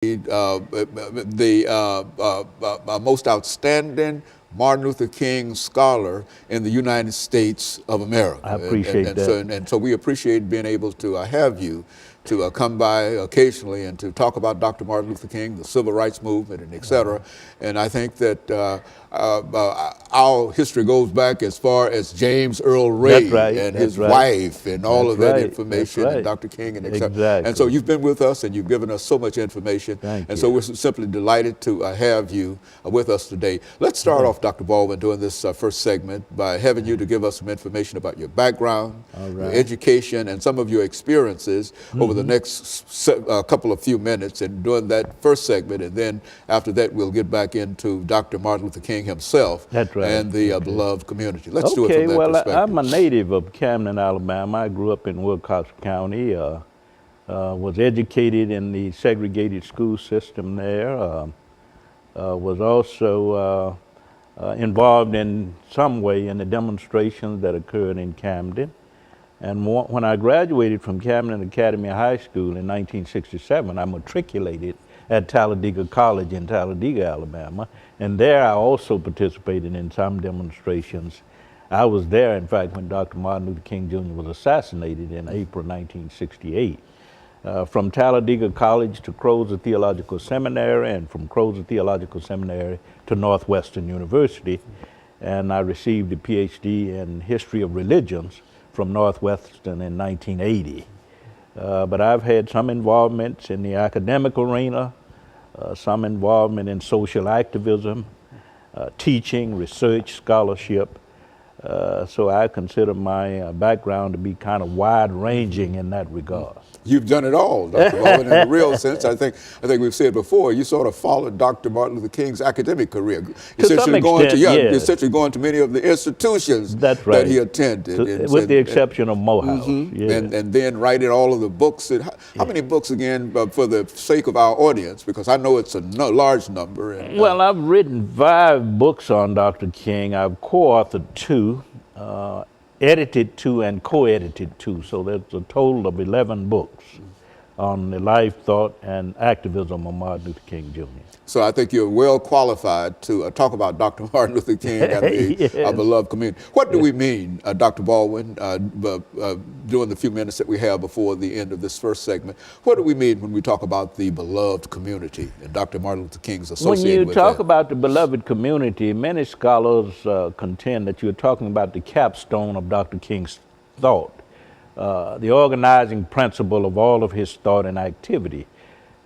the most outstanding Martin Luther King scholar in the United States of America. I appreciate that. So we appreciate being able to have you to come by occasionally and to talk about Dr. Martin Luther King, the civil rights movement, and et cetera. And I think that our history goes back as far as James Earl Ray and his wife and all of that information, and Dr. King and et cetera. Exactly. And so you've been with us and you've given us so much information. Thank you. So we're simply delighted to have you with us today. Let's start off, Dr. Baldwin, doing this first segment by having you to give us some information about your background, your education, and some of your experiences over the next couple of few minutes, and doing that first segment, and then after that we'll get back into Dr. Martin Luther King himself and the beloved community. Let's do it from that perspective. I'm a native of Camden, Alabama. I grew up in Wilcox County, was educated in the segregated school system there, was also involved in some way in the demonstrations that occurred in Camden. And when I graduated from Camden Academy High School in 1967, I matriculated at Talladega College in Talladega, Alabama. And there I also participated in some demonstrations. I was there, in fact, when Dr. Martin Luther King Jr. was assassinated in April 1968. From Talladega College to Crozer Theological Seminary, and from Crozer Theological Seminary to Northwestern University. And I received a PhD in History of Religions from Northwestern in 1980. But I've had some involvements in the academic arena, some involvement in social activism, teaching, research, scholarship. So I consider my background to be kind of wide-ranging in that regard. You've done it all, Dr. Baldwin, in a real sense. I think we've said before, you sort of followed Dr. Martin Luther King's academic career. To some extent, You're essentially going to many of the institutions that he attended. With the exception of Morehouse. And then writing all of the books. How many books, again, for the sake of our audience, because I know it's a large number. Well, I've written 5 books on Dr. King. I've co-authored 2. Edited 2 and co-edited 2, so there's a total of 11 books on the life, thought, and activism of Martin Luther King Jr. So I think you're well qualified to talk about Dr. Martin Luther King and our beloved community. What do we mean, Dr. Baldwin, during the few minutes that we have before the end of this first segment, what do we mean when we talk about the beloved community and Dr. Martin Luther King's associated with that? When you talk about the beloved community, many scholars contend that you're talking about the capstone of Dr. King's thought, the organizing principle of all of his thought and activity.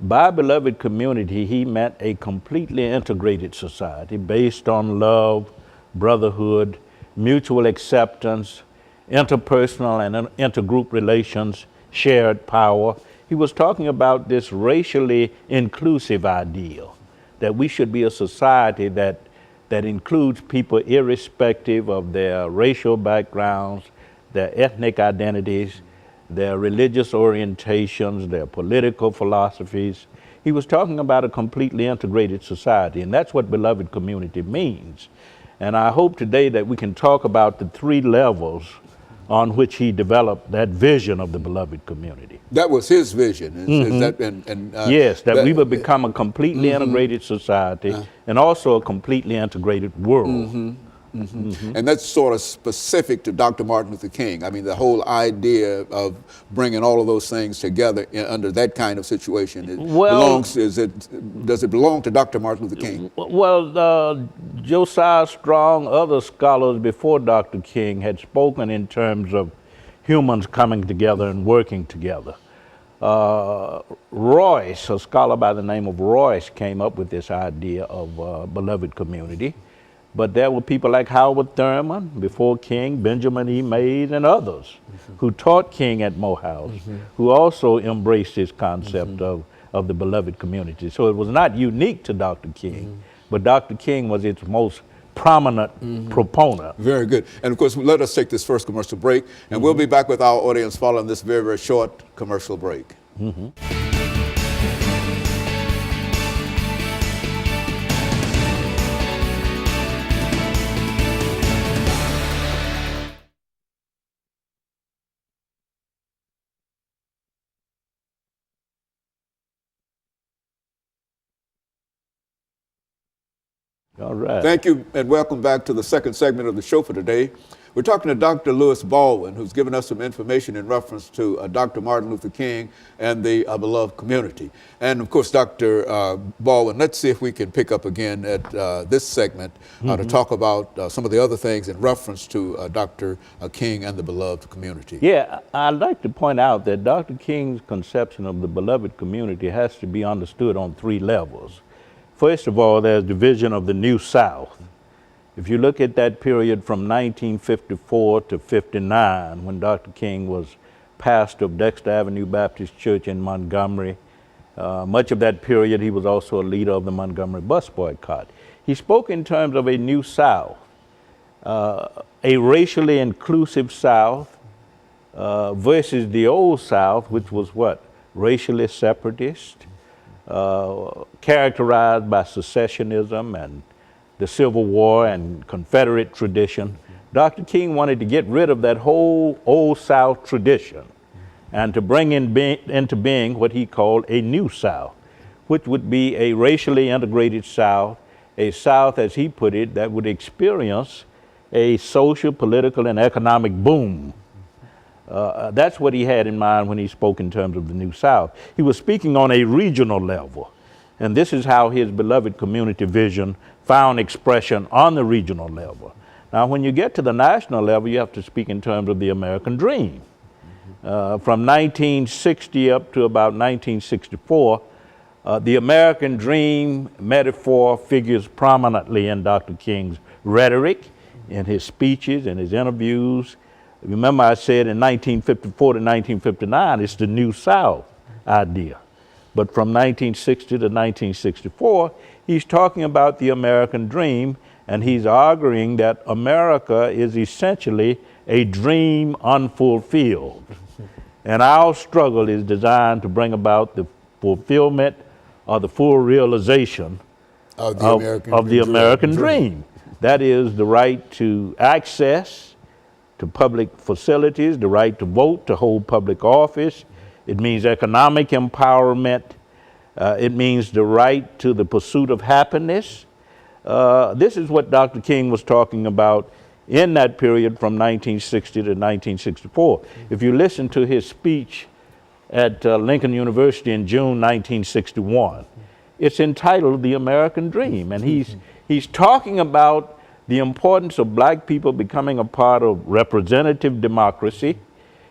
By beloved community, he meant a completely integrated society based on love, brotherhood, mutual acceptance, interpersonal and intergroup relations, shared power. He was talking about this racially inclusive ideal, that we should be a society that includes people irrespective of their racial backgrounds, their ethnic identities, their religious orientations, their political philosophies. He was talking about a completely integrated society, and that's what beloved community means. And I hope today that we can talk about the 3 levels on which he developed that vision of the beloved community. That was his vision. Yes, that we would become a completely integrated society and also a completely integrated world. And that's sort of specific to Dr. Martin Luther King. I mean, the whole idea of bringing all of those things together under that kind of situation, does it belong to Dr. Martin Luther King? Well, Josiah Strong, other scholars before Dr. King had spoken in terms of humans coming together and working together. Royce, a scholar by the name of Royce, came up with this idea of beloved community. But there were people like Howard Thurman, before King, Benjamin E. Mays, and others who taught King at Morehouse, who also embraced this concept of the beloved community. So it was not unique to Dr. King, but Dr. King was its most prominent proponent. Very good. And of course, let us take this first commercial break, and we'll be back with our audience following this very, very short commercial break. All right. Thank you, and welcome back to the second segment of the show for today. We're talking to Dr. Lewis Baldwin, who's given us some information in reference to Dr. Martin Luther King and the beloved community. And of course, Dr. Baldwin, let's see if we can pick up again at this segment to talk about some of the other things in reference to Dr. King and the beloved community. Yeah, I'd like to point out that Dr. King's conception of the beloved community has to be understood on three levels. First of all, there's the vision of the New South. If you look at that period from 1954 to 59, when Dr. King was pastor of Dexter Avenue Baptist Church in Montgomery, much of that period he was also a leader of the Montgomery bus boycott. He spoke in terms of a New South, a racially inclusive South versus the Old South, which was what? Racially separatist, characterized by secessionism and the Civil War and Confederate tradition. Dr. King wanted to get rid of that whole Old South tradition and to bring into being what he called a New South, which would be a racially integrated South, a South, as he put it, that would experience a social, political, and economic boom. That's what he had in mind when he spoke in terms of the New South. He was speaking on a regional level, and this is how his beloved community vision found expression on the regional level. Now, when you get to the national level, you have to speak in terms of the American dream. From 1960 up to about 1964, the American dream metaphor figures prominently in Dr. King's rhetoric, in his speeches, in his interviews. Remember, I said in 1954 to 1959, it's the New South idea. But from 1960 to 1964, he's talking about the American dream, and he's arguing that America is essentially a dream unfulfilled. And our struggle is designed to bring about the fulfillment or the full realization of the American dream. That is the right to access to public facilities, the right to vote, to hold public office. It means economic empowerment. It means the right to the pursuit of happiness. This is what Dr. King was talking about in that period from 1960 to 1964. If you listen to his speech at Lincoln University in June 1961, it's entitled The American Dream, and he's talking about the importance of black people becoming a part of representative democracy,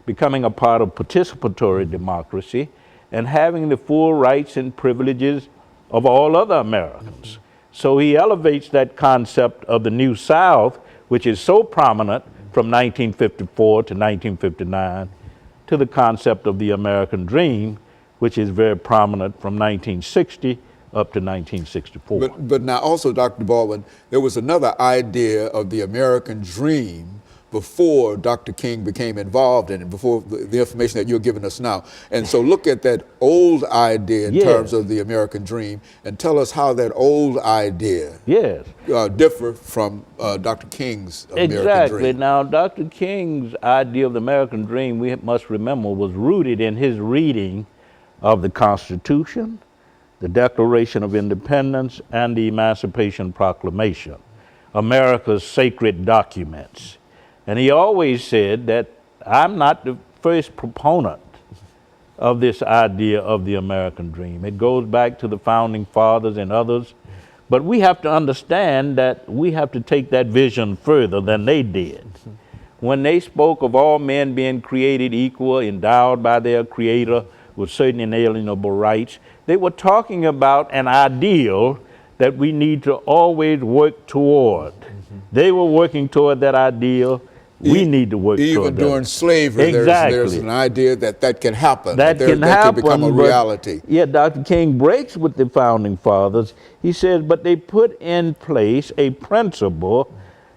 becoming a part of participatory democracy, and having the full rights and privileges of all other Americans. So he elevates that concept of the New South, which is so prominent from 1954 to 1959, to the concept of the American dream, which is very prominent from 1960 up to 1964. But now also, Dr. Baldwin, there was another idea of the American dream before Dr. King became involved in it, before the information that you're giving us now. And so look at that old idea in terms of the American dream and tell us how that old idea differ from Dr. King's American dream. Exactly. Now, Dr. King's idea of the American dream, we must remember, was rooted in his reading of the Constitution, the Declaration of Independence, and the Emancipation Proclamation, America's sacred documents. And he always said that I'm not the first proponent of this idea of the American dream. It goes back to the founding fathers and others, but we have to understand that we have to take that vision further than they did. When they spoke of all men being created equal, endowed by their Creator with certain inalienable rights, they were talking about an ideal that we need to always work toward. They were working toward that ideal. We need to work toward that. Even during slavery, there's an idea that can happen. That can become a reality. Yeah, Dr. King breaks with the founding fathers. He says, but they put in place a principle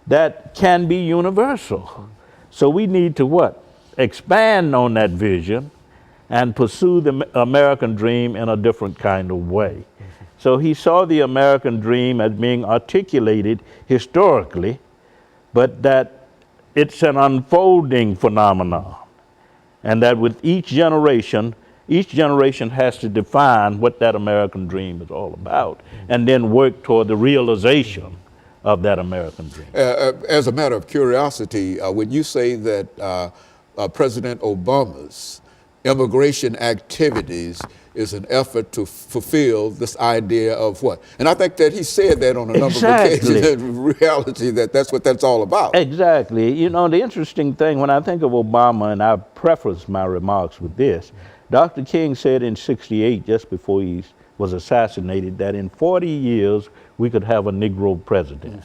that can be universal. So we need to what? Expand on that vision and pursue the American dream in a different kind of way. So he saw the American dream as being articulated historically, but that it's an unfolding phenomenon, and that with each generation, each generation has to define what that American dream is all about and then work toward the realization of that American dream. As a matter of curiosity, when you say that President Obama's immigration activities is an effort to fulfill this idea of what? And I think that he said that on a number of occasions in reality, that that's what that's all about. Exactly. You know, the interesting thing, when I think of Obama, and I preface my remarks with this, Dr. King said in '68, just before he was assassinated, that in 40 years we could have a Negro president.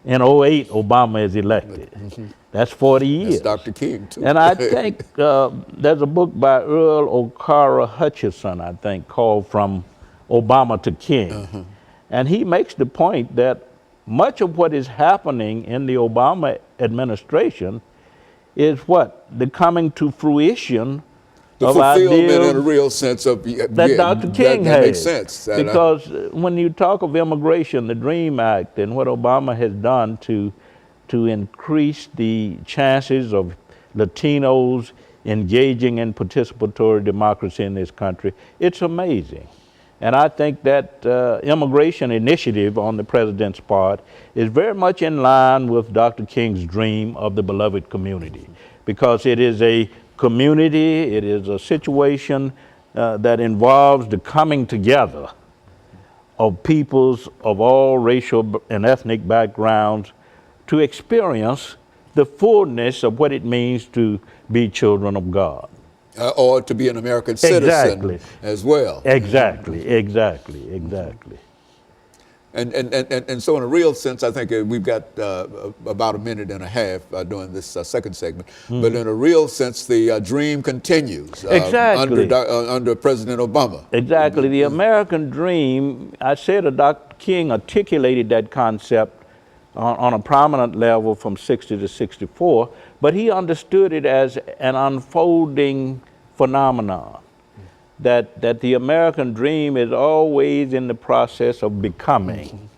In '08, Obama is elected. That's 40 years. That's Dr. King, too. And I think there's a book by Earl O'Cara Hutchison, I think, called From Obama to King. And he makes the point that much of what is happening in the Obama administration is what? The coming to fruition the of fulfillment ideals in a real sense of that Dr. King that had. makes sense. Because when you talk of immigration, the DREAM Act, and what Obama has done to increase the chances of Latinos engaging in participatory democracy in this country, it's amazing. And I think that immigration initiative on the president's part is very much in line with Dr. King's dream of the beloved community, because it is a community, it is a situation that involves the coming together of peoples of all racial and ethnic backgrounds to experience the fullness of what it means to be children of God. Or to be an American citizen as well. Exactly. And so in a real sense, I think we've got about a minute and a half during this second segment. But in a real sense, the dream continues under President Obama. Exactly. The American dream, I said Dr. King articulated that concept on a prominent level from '60 to '64, but he understood it as an unfolding phenomenon. That the American dream is always in the process of becoming.